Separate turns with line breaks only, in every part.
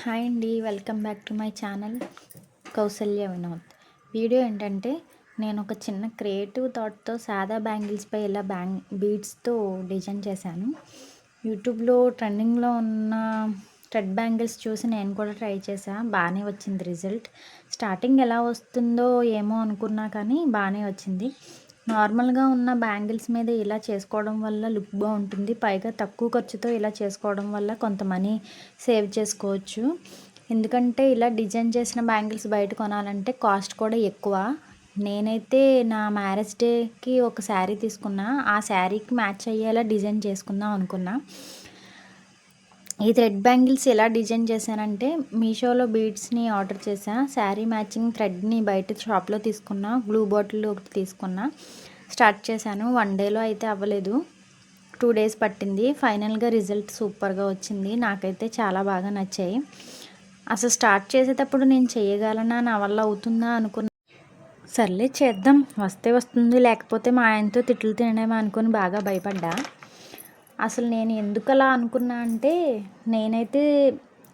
Hi అండి, welcome back to my channel Kausalya Vinod. Video ఏంటంటే, నేను ఒక చిన్న క్రియేటివ్ థాట్తో సాదా బ్యాంగిల్స్పై ఇలా బీడ్స్తో డిజైన్ చేశాను. యూట్యూబ్లో ట్రెండింగ్లో ఉన్న థ్రెడ్ బ్యాంగిల్స్ చూసి నేను కూడా ట్రై చేశాను. బాగానే వచ్చింది రిజల్ట్. స్టార్టింగ్ ఎలా వస్తుందో ఏమో అనుకున్నా కానీ బాగానే వచ్చింది. నార్మల్గా ఉన్న బ్యాంగిల్స్ మీద ఇలా చేసుకోవడం వల్ల లుక్ బాగుంటుంది. పైగా తక్కువ ఖర్చుతో ఇలా చేసుకోవడం వల్ల కొంత మనీ సేవ్ చేసుకోవచ్చు. ఎందుకంటే ఇలా డిజైన్ చేసిన బ్యాంగిల్స్ బయట కొనాలంటే కాస్ట్ కూడా ఎక్కువ. నేనైతే నా మ్యారేజ్ డేకి ఒక శారీ తీసుకున్నా. ఆ శారీకి మ్యాచ్ అయ్యేలా డిజైన్ చేసుకుందాం అనుకున్నా. ఈ థ్రెడ్ బ్యాంగిల్స్ ఎలా డిజైన్ చేశానంటే, మీషోలో బీడ్స్ని ఆర్డర్ చేసా. శారీ మ్యాచింగ్ థ్రెడ్ని బయట షాప్లో తీసుకున్నా. గ్లూ బాటిల్ ఒకటి తీసుకున్నా. స్టార్ట్ చేశాను. 1 డేలో అయితే అవ్వలేదు, 2 డేస్ పట్టింది. ఫైనల్గా రిజల్ట్ సూపర్గా వచ్చింది. నాకైతే చాలా బాగా నచ్చాయి. అసలు స్టార్ట్ చేసేటప్పుడు నేను చేయగలనా, నా వల్ల అవుతుందా అనుకున్నా. సర్లే చేద్దాం, వస్తే వస్తుంది, లేకపోతే మా ఆయనతో తిట్లు తినడమే అనుకుని బాగా భయపడ్డా. అసలు నేను ఎందుకు అలా అనుకున్నా అంటే, నేనైతే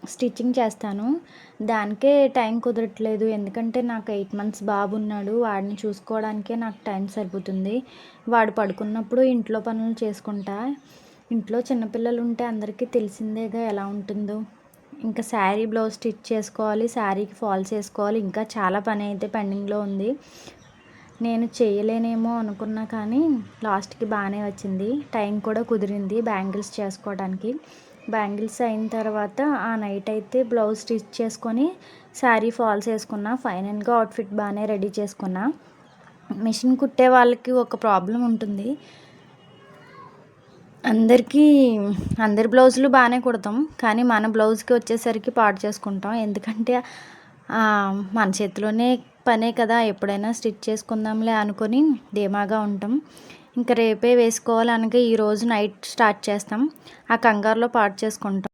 స్టిచ్చింగ్ చేస్తాను, దానికే టైం కుదరట్లేదు. ఎందుకంటే నాకు 8 మంత్స్ బాబు ఉన్నాడు. వాడిని చూసుకోవడానికే నాకు టైం సరిపోతుంది. వాడు పడుకున్నప్పుడు ఇంట్లో పనులు చేసుకుంటా. ఇంట్లో చిన్నపిల్లలు ఉంటే అందరికీ తెలిసిందేగా ఎలా ఉంటుందో. ఇంకా శారీ బ్లౌజ్ స్టిచ్ చేసుకోవాలి, శారీకి ఫాల్స్ వేసుకోవాలి, ఇంకా చాలా పని అయితే పెండింగ్లో ఉంది. నేను చేయలేనేమో అనుకున్నా కానీ లాస్ట్కి బాగానే వచ్చింది. టైం కూడా కుదిరింది బ్యాంగిల్స్ చేసుకోవడానికి. బ్యాంగిల్స్ అయిన తర్వాత ఆ నైట్ అయితే బ్లౌజ్ స్టిచ్ చేసుకొని శారీ ఫాల్స్ వేసుకున్నా. ఫైనల్గా అవుట్ఫిట్ బాగానే రెడీ చేసుకున్నా. మిషన్ కుట్టే వాళ్ళకి ఒక ప్రాబ్లం ఉంటుంది. అందరి బ్లౌజులు బాగానే కుడతాం, కానీ మన బ్లౌజ్కి వచ్చేసరికి పాడు చేసుకుంటాం. ఎందుకంటే మన చేతిలోనే పనే కదా, ఎప్పుడైనా స్టిచ్ చేసుకుందాంలే అనుకొని ధీమాగా ఉంటాం. ఇంకా రేపే వేసుకోవాలి అనగా ఈరోజు నైట్ స్టార్ట్ చేస్తాం. ఆ కంగారులో పాడు చేసుకుంటాం.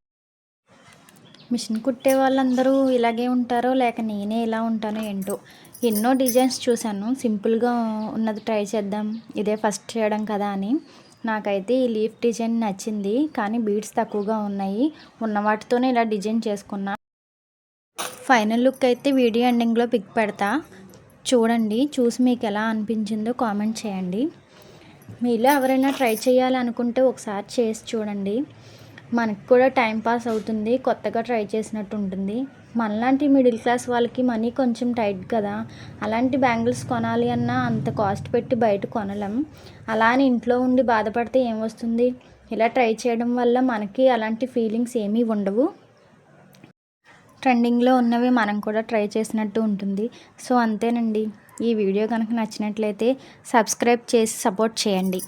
మిషన్ కుట్టే వాళ్ళందరూ ఇలాగే ఉంటారో లేక నేనే ఇలా ఉంటానో ఏంటో. ఎన్నో డిజైన్స్ చూశాను, సింపుల్గా ఉన్నది ట్రై చేద్దాం, ఇదే ఫస్ట్ చేయడం కదా అని. నాకైతే ఈ లీఫ్ డిజైన్ నచ్చింది, కానీ బీడ్స్ తక్కువగా ఉన్నాయి. ఉన్న వాటితోనే ఇలా డిజైన్ చేసుకున్నా. ఫైనల్ లుక్ అయితే వీడియో ఎండింగ్లో పిక్ పెడతా, చూడండి. చూసి మీకు ఎలా అనిపించిందో కామెంట్ చేయండి. మీలో ఎవరైనా ట్రై చేయాలనుకుంటే ఒకసారి చేసి చూడండి. మనకు కూడా టైం పాస్ అవుతుంది, కొత్తగా ట్రై చేసినట్టు ఉంటుంది. మనలాంటి మిడిల్ క్లాస్ వాళ్ళకి మనీ కొంచెం టైట్ కదా. అలాంటి బ్యాంగిల్స్ కొనాలి అన్నా అంత కాస్ట్ పెట్టి బయట కొనలేం. అలా అని ఇంట్లో ఉండి బాధపడితే ఏం వస్తుంది. ఇలా ట్రై చేయడం వల్ల మనకి అలాంటి ఫీలింగ్స్ ఏమీ ఉండవు. ట్రెండింగ్లో ఉన్నవి మనం కూడా ట్రై చేసినట్టు ఉంటుంది. సో అంతేనండి. ఈ వీడియో కనుక నచ్చినట్లయితే సబ్స్క్రైబ్ చేసి సపోర్ట్ చేయండి.